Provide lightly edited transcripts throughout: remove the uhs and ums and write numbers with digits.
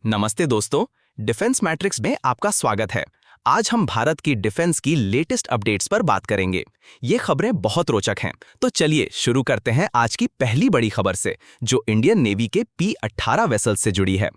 नमस्ते दोस्तों, defence matrix में आपका स्वागत है। आज हम भारत की डिफेंस की लेटेस्ट अपडेट्स पर बात करेंगे। ये खबरें बहुत रोचक हैं, तो चलिए शुरू करते हैं आज की पहली बड़ी खबर से, जो इंडियन नेवी के P-18 वेसल से जुड़ी है।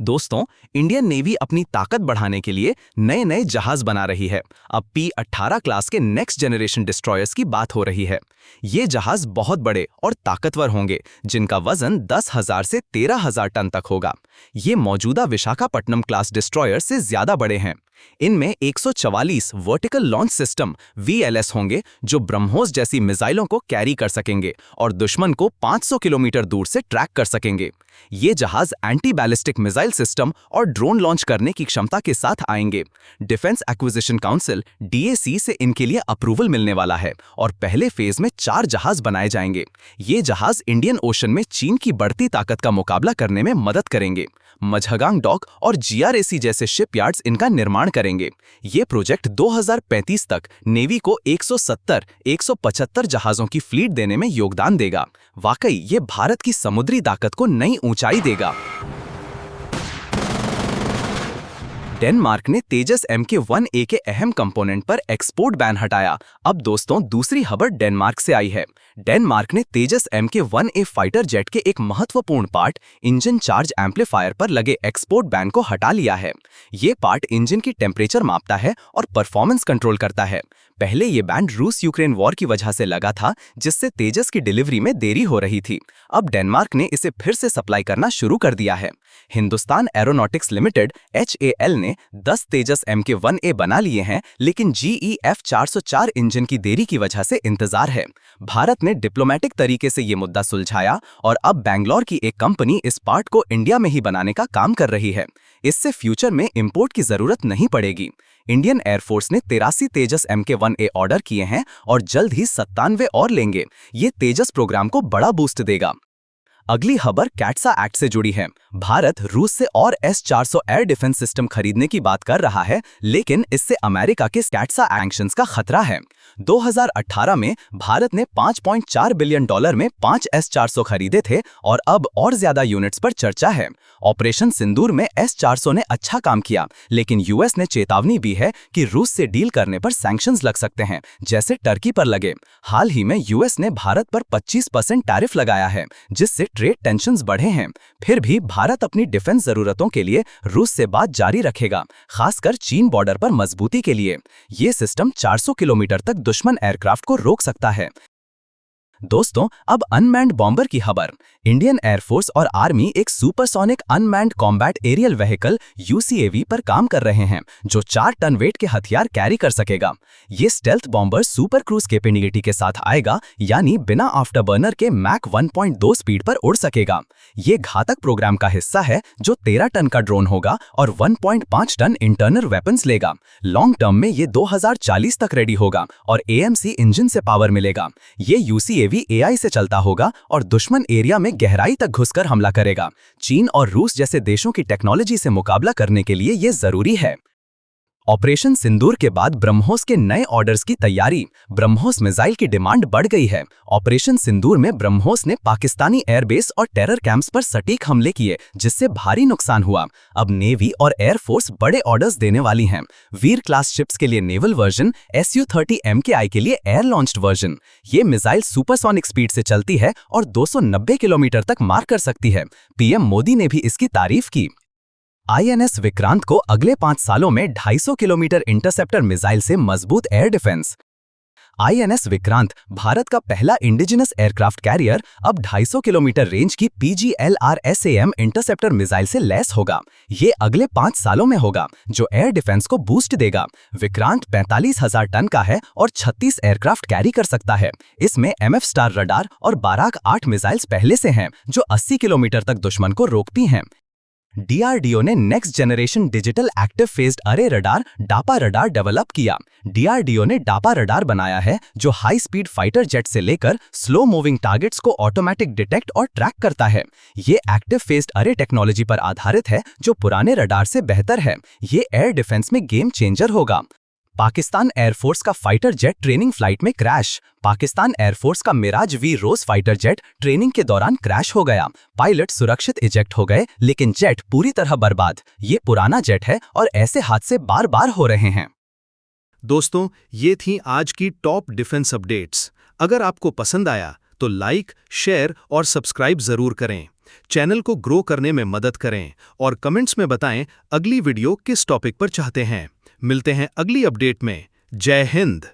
दोस्तों, इंडियन नेवी अपनी ताकत बढ़ाने के लिए नए नए जहाज बना रही है। अब P-18 क्लास के नेक्स्ट जनरेशन डिस्ट्रॉयर्स की बात हो रही है। ये जहाज बहुत बड़े और ताकतवर होंगे, जिनका वजन 10,000 से 13,000 टन तक होगा। ये मौजूदा विशाखापट्टनम क्लास डिस्ट्रॉयर से ज्यादा बड़े हैं। इनमें 144 वर्टिकल लॉन्च सिस्टम VLS होंगे, जो ब्रह्मोस जैसी मिसाइलों को कैरी कर सकेंगे और दुश्मन को 500 किलोमीटर दूर से ट्रैक कर सकेंगे। ये जहाज एंटी बैलिस्टिक मिसाइल सिस्टम और ड्रोन लॉन्च करने की क्षमता के साथ आएंगे। डिफेंस एक्विजिशन काउंसिल DAC से इनके लिए अप्रूवल मिलने वाला है और पहले फेज में 4 जहाज बनाए जाएंगे। ये जहाज इंडियन ओशन में चीन की बढ़ती ताकत का मुकाबला करने में मदद करेंगे। मझगांग डॉक और GRAC जैसे शिपयार्ड्स इनका निर्माण करेंगे। ये प्रोजेक्ट 2035 तक नेवी को 170-175 जहाजों की फ्लीट देने में योगदान देगा। वाकई ये भारत की समुद्री ताकत को नई ऊंचाई देगा। डेनमार्क ने तेजस Mk-1A के अहम कंपोनेंट पर एक्सपोर्ट बैन हटाया। अब दोस्तों, दूसरी खबर डेनमार्क से आई है। डेनमार्क ने तेजस Mk-1A फाइटर जेट के एक महत्वपूर्ण पार्ट, इंजन चार्ज एम्पलीफायर पर लगे एक्सपोर्ट बैन को हटा लिया है। ये पार्ट इंजन की टेम्परेचर मापता है और परफॉर्मेंस कंट्रोल करता है। पहले ये बैन रूस यूक्रेन वॉर की वजह से लगा था, जिससे तेजस की डिलीवरी में देरी हो रही थी। अब डेनमार्क ने इसे फिर से सप्लाई करना शुरू कर दिया है। हिंदुस्तान एरोनॉटिक्स लिमिटेड HAL ने 10 तेजस Mk-1A बना लिए हैं, लेकिन GE F404 इंजन की देरी की वजह से इंतजार है। भारत ने डिप्लोमेटिक तरीके से ये मुद्दा सुलझाया और अब बैंगलोर की एक कंपनी इस पार्ट को इंडिया में ही बनाने का काम कर रही है। इससे फ्यूचर में इंपोर्ट की जरूरत नहीं पड़ेगी। इंडियन एयरफोर्स ने 83 तेजस Mk-1A ऑर्डर किए हैं और जल्द ही 97 और लेंगे। ये तेजस प्रोग्राम को बड़ा बूस्ट देगा। अगली खबर कैट्सा एक्ट से जुड़ी है। भारत रूस से और S-400 एयर डिफेंस सिस्टम खरीदने की बात कर रहा है, लेकिन इससे अमेरिका के कैट्सा सैंक्शंस का खतरा है। 2018 में भारत ने $5.4 बिलियन में 5 S-400 खरीदे थे और अब और ज्यादा यूनिट्स पर चर्चा है। ऑपरेशन सिंदूर में S-400 ने अच्छा काम किया, लेकिन US ने चेतावनी दी है कि रूस से डील करने पर सैंक्शंस लग सकते हैं, जैसे टर्की पर लगे। हाल ही में US ने भारत पर 25% टैरिफ लगाया है, जिससे ट्रेड टेंशन्स बढ़े हैं। फिर भी भारत अपनी डिफेंस जरूरतों के लिए रूस से बात जारी रखेगा, खासकर चीन बॉर्डर पर मजबूती के लिए। ये सिस्टम 400 किलोमीटर तक दुश्मन एयरक्राफ्ट को रोक सकता है। दोस्तों, अब अनमैन्ड बॉम्बर की खबर। इंडियन एयरफोर्स और आर्मी एक supersonic unmanned combat aerial vehicle UCAV पर काम कर रहे हैं, जो 4 टन वेट के हथियार कैरी कर सकेगा। ये stealth bomber super cruise capability के साथ आएगा, यानी बिना आफ्टरबर्नर के मैक 1.2 स्पीड पर उड़ सकेगा। ये घातक प्रोग्राम का हिस्सा है, जो 13 टन का ड्रोन होगा और 1.5 टन इंटरनल वेपन्स लेगा। लॉन्ग टर्म में ये 2040 तक रेडी होगा और AMC इंजन से पावर मिलेगा। ये UCAV AI से चलता होगा और दुश्मन एरिया में गहराई तक घुसकर हमला करेगा। चीन और रूस जैसे देशों की टेक्नोलॉजी से मुकाबला करने के लिए ये जरूरी है। ऑपरेशन सिंदूर के बाद ब्रह्मोस के नए ऑर्डर्स की तैयारी। ब्रह्मोस मिसाइल की डिमांड बढ़ गई है। ऑपरेशन सिंदूर में ब्रह्मोस ने पाकिस्तानी एयरबेस और टेरर कैंप्स पर सटीक हमले किए, जिससे भारी नुकसान हुआ। अब नेवी और एयरफोर्स बड़े ऑर्डर्स देने वाली हैं। वीर क्लास शिप्स के लिए नेवल वर्जन, Su-30 MKI के लिए एयर लॉन्च्ड वर्जन। ये मिसाइल सुपरसोनिक स्पीड से चलती है और 290 किलोमीटर तक मार कर सकती है। PM मोदी ने भी इसकी तारीफ की। INS विक्रांत को अगले 5 सालों में 250 किलोमीटर इंटरसेप्टर मिसाइल से मजबूत air defence. INS Vikrant Bharat का पहला इंडिजिनस एयरक्राफ्ट कैरियर अब 250 किलोमीटर रेंज की PGLRSAM इंटरसेप्टर मिसाइल से लैस होगा। ये अगले 5 सालों में होगा, जो एयर डिफेंस को बूस्ट देगा। विक्रांत 45,000 टन का है और 36 एयरक्राफ्ट कैरी कर सकता है। इसमें MF स्टार रडार और बाराक 8 मिसाइल्स पहले से हैं, जो 80 किलोमीटर तक दुश्मन को रोकती हैं। DRDO ने next generation digital active phased अरे रडार डापा रडार डेवलप किया। DRDO ने डापा रडार बनाया है, जो हाई स्पीड फाइटर जेट से लेकर स्लो मूविंग टारगेट्स को ऑटोमेटिक डिटेक्ट और ट्रैक करता है। ये एक्टिव फेज्ड अरे टेक्नोलॉजी पर आधारित है, जो पुराने रडार से बेहतर है। ये एयर डिफेंस में गेम चेंजर होगा। पाकिस्तान एयरफोर्स का फाइटर जेट ट्रेनिंग फ्लाइट में क्रैश। पाकिस्तान एयरफोर्स का Mirage V Rose fighter jet training के दौरान क्रैश हो गया। पायलट सुरक्षित इजेक्ट हो गए, लेकिन जेट पूरी तरह बर्बाद। ये पुराना जेट है और ऐसे हादसे बार बार हो रहे हैं। दोस्तों, ये थी आज की टॉप डिफेंस अपडेट्स। अगर आपको पसंद आया तो लाइक, शेयर और सब्सक्राइब जरूर करें। चैनल को ग्रो करने में मदद करें और कमेंट्स में बताएं अगली वीडियो किस टॉपिक पर चाहते हैं। मिलते हैं अगली अपडेट में। जय हिंद।